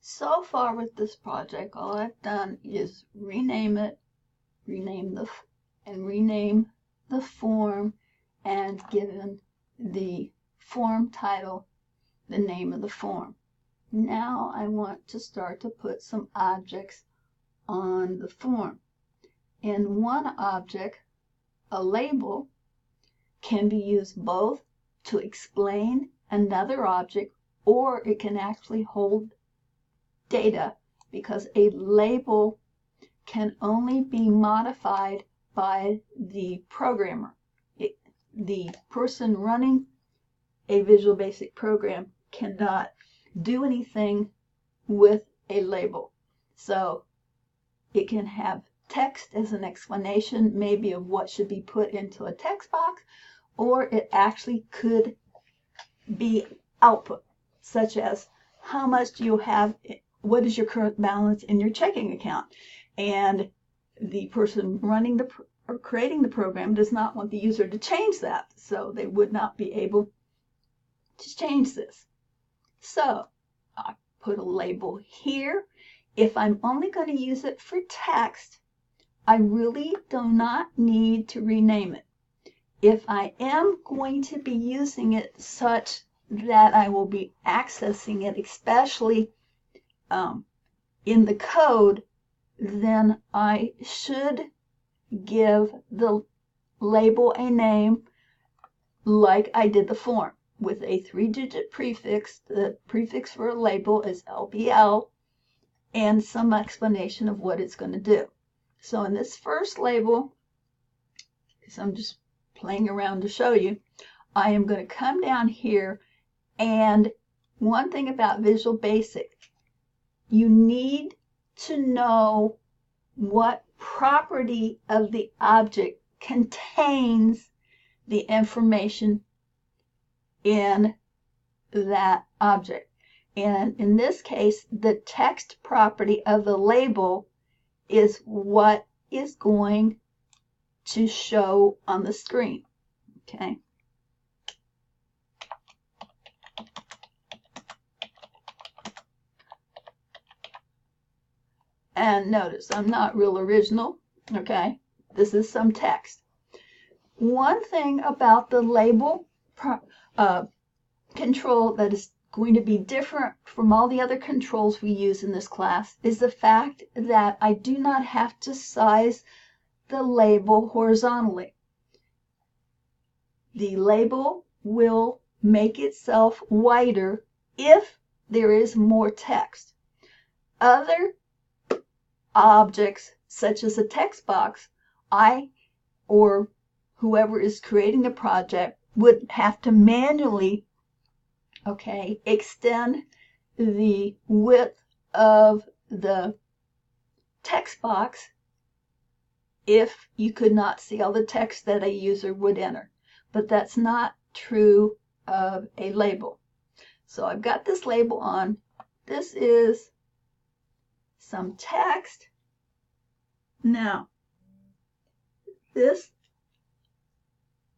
So far with this project, all I've done is rename it, rename the form, and given the form title the name of the form. Now I want to start to put some objects on the form. In one object, a label can be used both to explain another object, or it can actually hold data, because a label can only be modified by the programmer. The person running a Visual Basic program cannot do anything with a label. So it can have text as an explanation, maybe of what should be put into a text box, or it actually could be output, such as how much do you have, what is your current balance in your checking account? And the person running or creating the program does not want the user to change that, so they would not be able to change this. So I put a label here. If I'm only going to use it for text, I really do not need to rename it. If I am going to be using it such that I will be accessing it, especially in the code, then I should give the label a name like I did the form, with a 3-digit prefix. The prefix for a label is LBL, and some explanation of what it's going to do. So in this first label, because I'm just playing around to show you, I am going to come down here, and one thing about Visual Basic, you need to know what property of the object contains the information in that object. And in this case, the text property of the label is what is going to show on the screen. Okay. And notice, I'm not real original. Okay. This is some text. One thing about the label control that is going to be different from all the other controls we use in this class is the fact that I do not have to size the label horizontally. The label will make itself wider if there is more text. Other objects, such as a text box, I or whoever is creating the project would have to manually extend the width of the text box if you could not see all the text that a user would enter. But that's not true of a label. So I've got this label on. This is some text. Now, this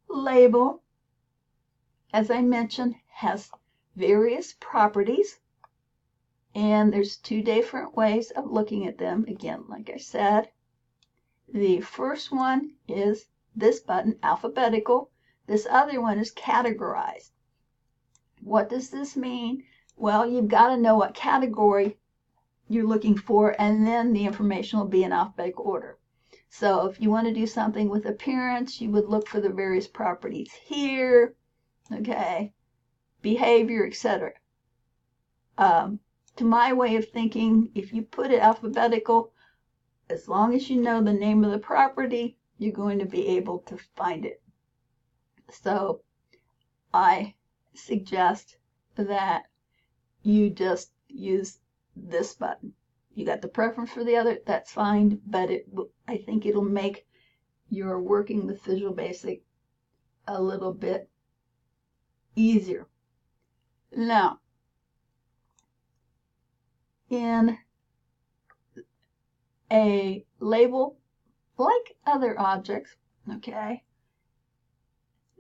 label, as I mentioned, has various properties, and there's two different ways of looking at them. Again, like I said, the first one is this button, alphabetical. This other one is categorized. What does this mean? Well, you've got to know what category you're looking for, and then the information will be in alphabetical order. So if you want to do something with appearance, you would look for the various properties here, okay, behavior, etc. To my way of thinking, if you put it alphabetical, as long as you know the name of the property, you're going to be able to find it. So I suggest that you just use this button. You got the preference for the other, that's fine, but I think it'll make your working with Visual Basic a little bit easier. Now, in a label, like other objects, okay,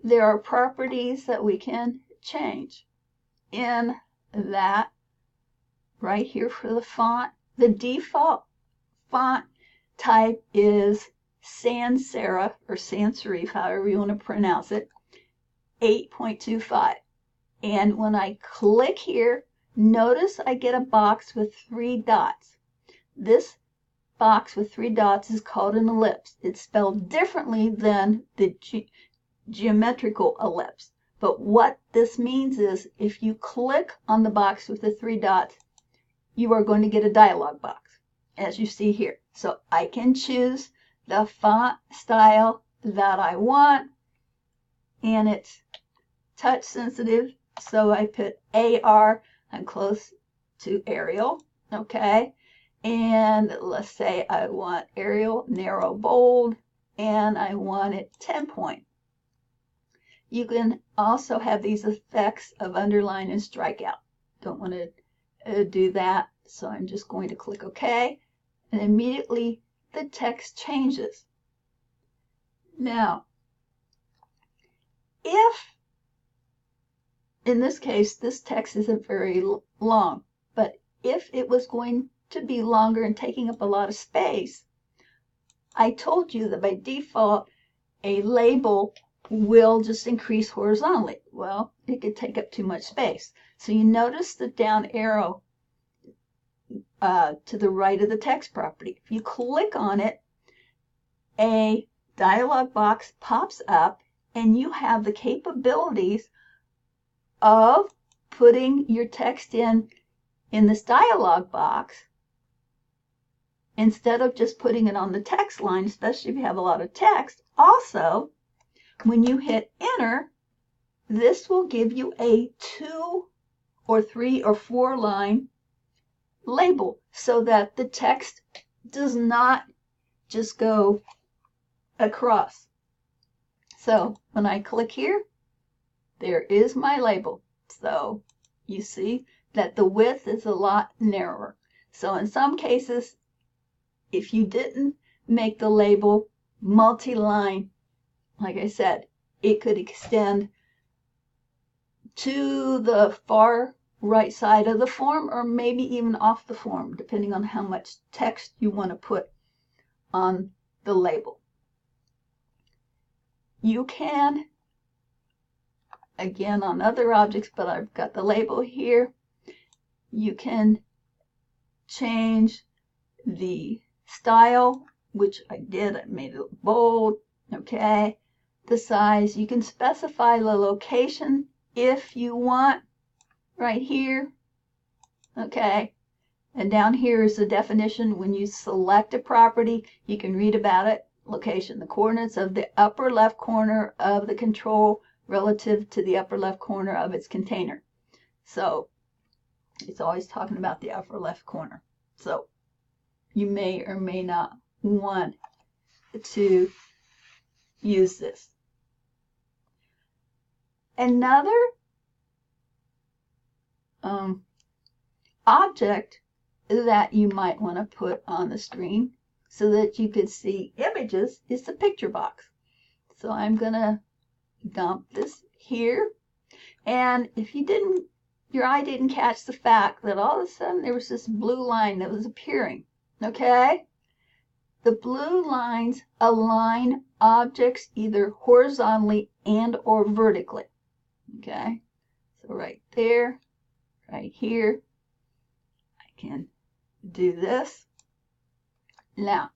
there are properties that we can change. In that right here for the font. The default font type is sans serif or sans serif, however you want to pronounce it, 8.25. And when I click here, notice I get a box with 3 dots. This box with 3 dots is called an ellipse. It's spelled differently than the geometrical ellipse. But what this means is if you click on the box with the 3 dots, you are going to get a dialog box, as you see here. So I can choose the font style that I want, and it's touch sensitive. So I put AR, I'm close to Arial, okay? And let's say I want Arial, narrow, bold, and I want it 10 point. You can also have these effects of underline and strikeout. Don't want to do that, so I'm just going to click OK, and immediately the text changes. Now, if in this case, this text isn't very long, but if it was going to be longer and taking up a lot of space, I told you that by default, a label will just increase horizontally. Well, it could take up too much space. So you notice the down arrow to the right of the text property. If you click on it, a dialog box pops up, and you have the capabilities of putting your text in this dialog box instead of just putting it on the text line, especially if you have a lot of text. Also, when you hit enter, this will give you a 2 or 3 or 4 line label so that the text does not just go across. So when I click here, there is my label. So you see that the width is a lot narrower. So in some cases, if you didn't make the label multi-line, like I said, it could extend to the far right side of the form or maybe even off the form, depending on how much text you want to put on the label. You can, again, on other objects, but I've got the label here, you can change the style, which I did. I made it bold, okay? The size, you can specify the location if you want, right here, okay? And down here is the definition. When you select a property, you can read about it. Location, the coordinates of the upper left corner of the control relative to the upper left corner of its container. So it's always talking about the upper left corner. So you may or may not want to use this. Another object that you might want to put on the screen so that you could see images is the picture box. So I'm going to dump this here. And if your eye didn't catch the fact that all of a sudden there was this blue line that was appearing, okay? The blue lines align objects either horizontally and or vertically, okay? So right there, right here, I can do this. Now,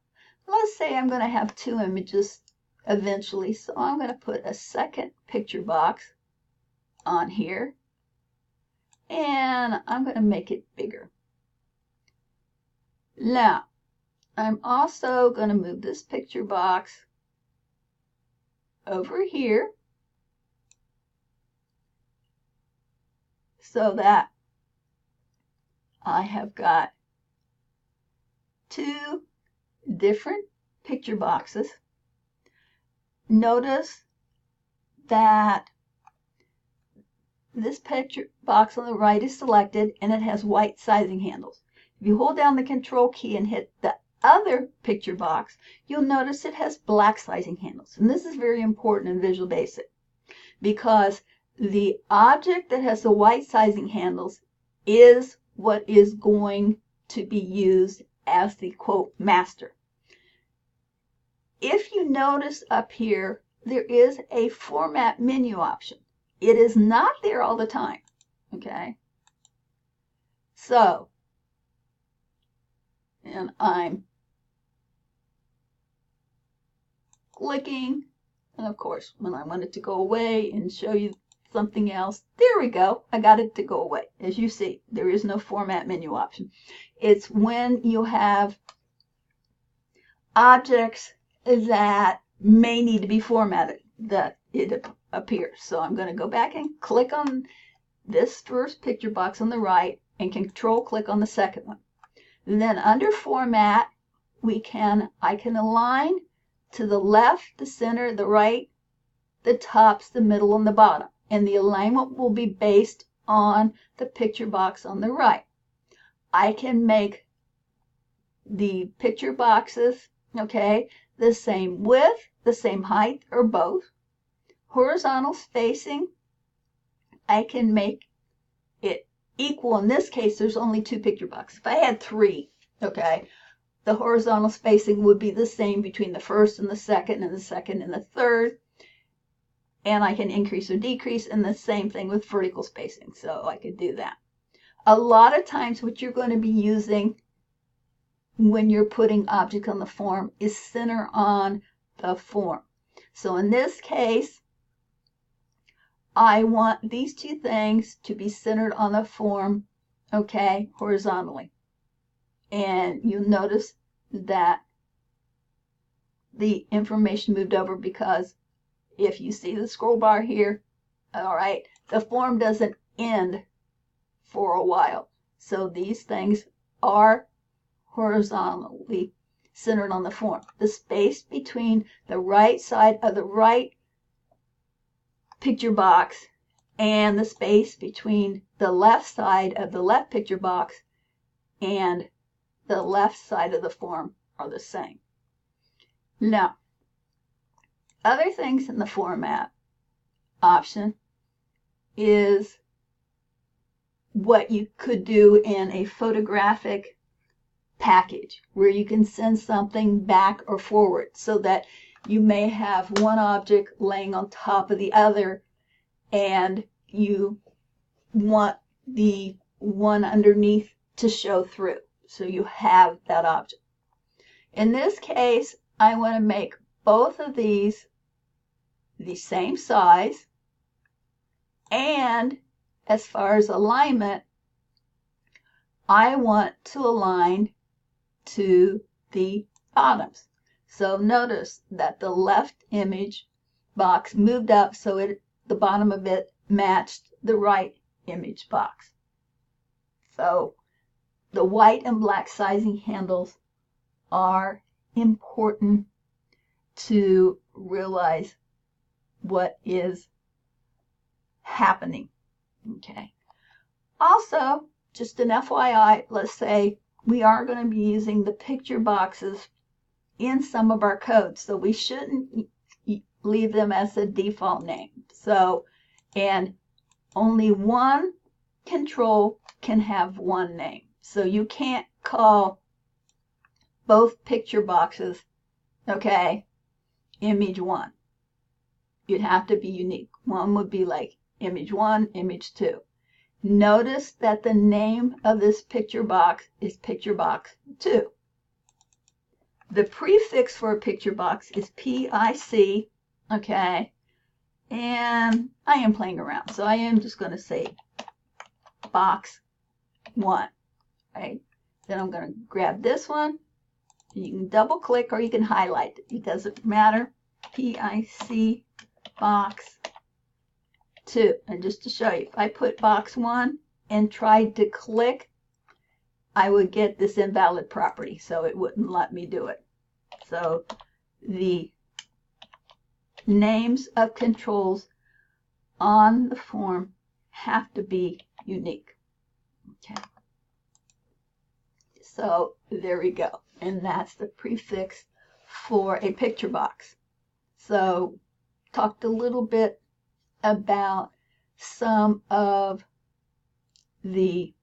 let's say I'm going to have 2 images eventually, so I'm going to put a second picture box on here, and I'm going to make it bigger. Now, I'm also going to move this picture box over here so that I have got 2 different picture boxes. Notice that this picture box on the right is selected and it has white sizing handles. If you hold down the control key and hit the other picture box, you'll notice it has black sizing handles. And this is very important in Visual Basic because the object that has the white sizing handles is what is going to be used as the quote master. If you notice up here, there is a format menu option. It is not there all the time, okay? So, and I'm clicking, and of course, when I want it to go away and show you something else, there we go. I got it to go away. As you see, there is no format menu option. It's when you have objects that may need to be formatted that it appears. So I'm going to go back and click on this first picture box on the right and control click on the second one. And then under format, I can align to the left, the center, the right, the tops, the middle, and the bottom. And the alignment will be based on the picture box on the right. I can make the picture boxes, okay, the same width, the same height, or both. Horizontal spacing, I can make it equal. In this case, there's only 2 picture boxes. If I had 3, okay, the horizontal spacing would be the same between the first and the second and the third. And I can increase or decrease, and the same thing with vertical spacing. So I could do that. A lot of times what you're going to be using when you're putting object on the form is center on the form. So in this case, I want these 2 things to be centered on the form, okay, horizontally. And you'll notice that the information moved over because if you see the scroll bar here, all right, the form doesn't end for a while. So these things are horizontally centered on the form. The space between the right side of the right picture box and the space between the left side of the left picture box and the left side of the form are the same. Now, other things in the format option is what you could do in a photographic package where you can send something back or forward so that you may have one object laying on top of the other and you want the one underneath to show through. So you have that object. In this case, I want to make both of these the same size, and as far as alignment, I want to align to the bottoms. So notice that the left image box moved up so the bottom of it matched the right image box. So the white and black sizing handles are important to realize what is happening. Okay. Also, just an FYI, let's say we are going to be using the picture boxes in some of our codes, so we shouldn't leave them as a default name. So, and only one control can have one name. So you can't call both picture boxes, okay, image 1. You'd have to be unique. One would be like image 1, image 2. Notice that the name of this picture box is picture box 2. The prefix for a picture box is PIC, okay, and I am playing around, so I am just going to say box 1, right? Then I'm going to grab this one. You can double click or you can highlight it. It doesn't matter. PIC box 2. And just to show you, if I put box 1 and tried to click, I would get this invalid property, so it wouldn't let me do it. So the names of controls on the form have to be unique. Okay. So there we go. And that's the prefix for a picture box. So talked a little bit about some of the